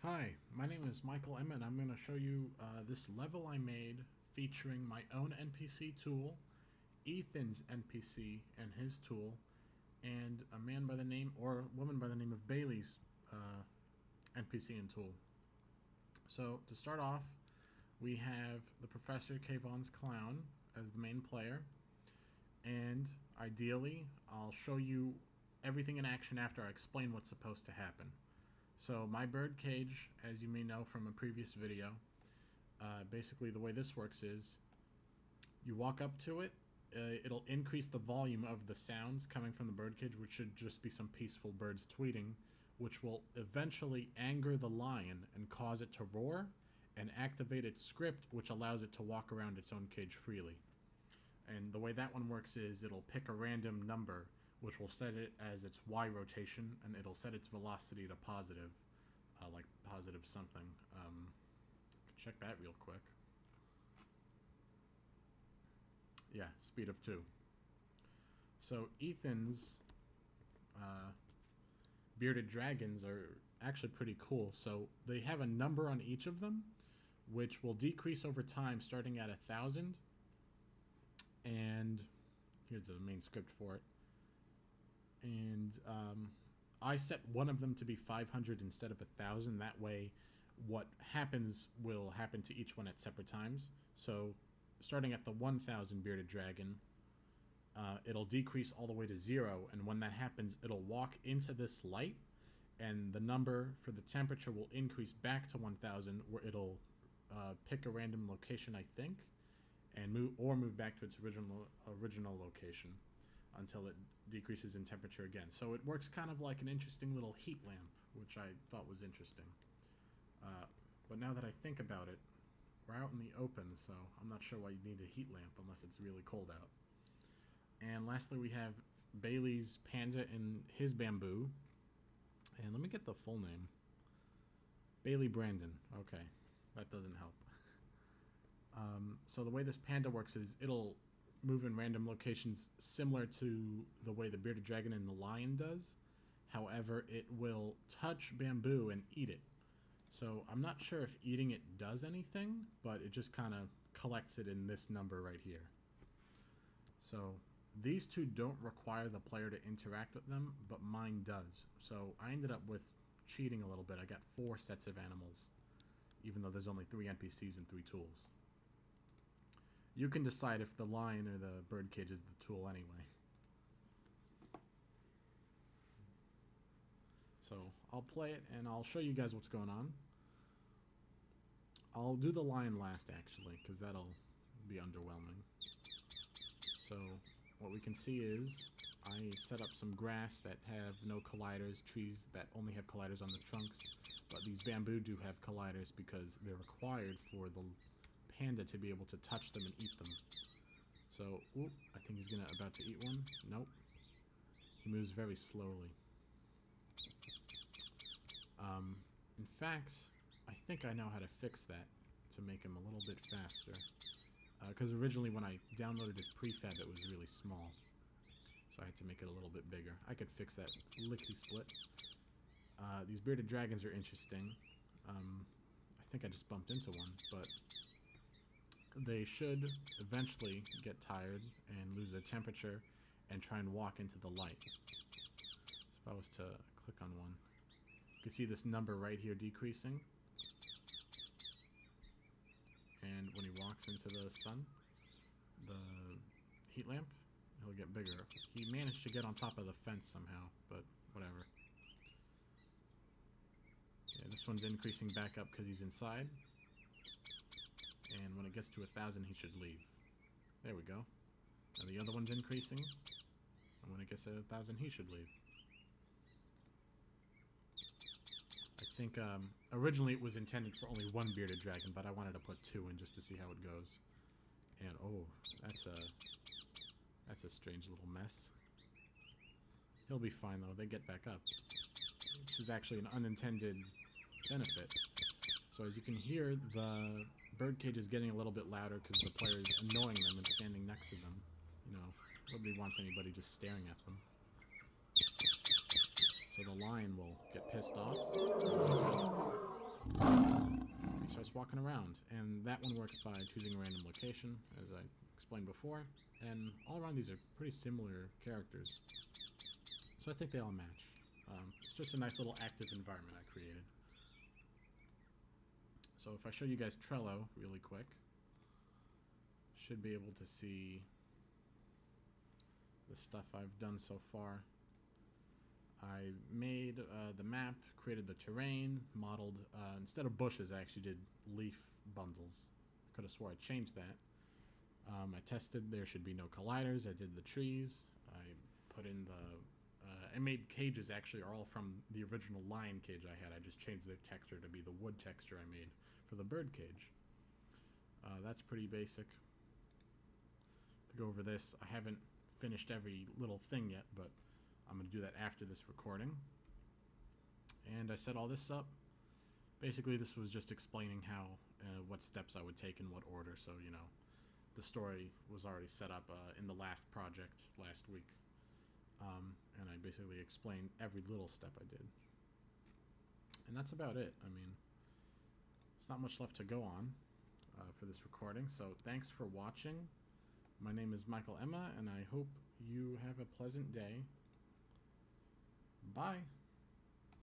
Hi, my name is Michael Emmett, and I'm going to show you this level I made featuring my own NPC tool, Ethan's NPC and his tool, and a man by the name, or a woman by the name of Bailey's NPC and tool. So, to start off, we have the Professor Kavon's Clown as the main player, and ideally, I'll show you everything in action after I explain what's supposed to happen. So my bird cage, as you may know from a previous video, basically the way this works is you walk up to it, it'll increase the volume of the sounds coming from the bird cage, which should just be some peaceful birds tweeting, which will eventually anger the lion and cause it to roar and activate its script, which allows it to walk around its own cage freely. And the way that one works is it'll pick a random number, which will set it as its Y rotation, and it'll set its velocity to positive, like positive something. Check that real quick. Yeah, speed of 2. So Ethan's bearded dragons are actually pretty cool. So they have a number on each of them, which will decrease over time, starting at 1,000. And here's the main script for it. And I set one of them to be 500 instead of 1,000. That way, what happens will happen to each one at separate times. So, starting at the 1,000 bearded dragon, it'll decrease all the way to 0. And when that happens, it'll walk into this light, and the number for the temperature will increase back to 1,000, where it'll pick a random location, I think, and move back to its original location until it decreases in temperature again. So it works kind of like an interesting little heat lamp, which I thought was interesting. But now that I think about it, we're out in the open, so I'm not sure why you need a heat lamp unless it's really cold out. And lastly, we have Bailey's panda and his bamboo. And let me get the full name. Bailey Brandon. Okay, that doesn't help. So the way this panda works is it'll move in random locations similar to the way the bearded dragon and the lion does. However, it will touch bamboo and eat it. So I'm not sure if eating it does anything, but it just kind of collects it in this number right here. So these two don't require the player to interact with them, but mine does. So I ended up with cheating a little bit. I got 4 sets of animals, even though there's only 3 NPCs and 3 tools. You can decide if the lion or the birdcage is the tool anyway. So I'll play it and I'll show you guys what's going on. I'll do the lion last actually, because that'll be underwhelming. So what we can see is I set up some grass that have no colliders, trees that only have colliders on the trunks, but these bamboo do have colliders because they're required for the panda to be able to touch them and eat them. So, I think he's about to eat one. Nope. He moves very slowly. In fact, I think I know how to fix that to make him a little bit faster. Because originally when I downloaded his prefab, it was really small. So I had to make it a little bit bigger. I could fix that lickety-split. These bearded dragons are interesting. I think I just bumped into one, but they should eventually get tired and lose their temperature and try and walk into the light. So if I was to click on one, you can see this number right here decreasing. And when he walks into the sun, the heat lamp, he'll get bigger. He managed to get on top of the fence somehow, but whatever. Yeah, this one's increasing back up because he's inside. And when it gets to 1,000, he should leave. There we go. Now the other one's increasing. And when it gets to 1,000, he should leave. I think originally it was intended for only 1 bearded dragon, but I wanted to put 2 in just to see how it goes. And oh, that's a strange little mess. He'll be fine though. They get back up. This is actually an unintended benefit. So as you can hear, the birdcage is getting a little bit louder because the player is annoying them and standing next to them. You know, nobody wants anybody just staring at them. So the lion will get pissed off. He starts walking around, and that one works by choosing a random location, as I explained before. And all around these are pretty similar characters, so I think they all match. It's just a nice little active environment I created. So if I show you guys Trello really quick, should be able to see the stuff I've done so far. I made the map, created the terrain, modeled, instead of bushes I actually did leaf bundles. I could have swore I changed that. I tested there should be no colliders. I did the trees. I put in the I made cages actually are all from the original lion cage I had. I just changed the texture to be the wood texture I made for the bird cage. That's pretty basic. To go over this, I haven't finished every little thing yet, but I'm going to do that after this recording. And I set all this up. Basically, this was just explaining how, what steps I would take in what order. So, you know, the story was already set up in the last project last week. And I basically explained every little step I did. And that's about it. I mean, there's not much left to go on for this recording. So thanks for watching. My name is Michael Emma, and I hope you have a pleasant day. Bye.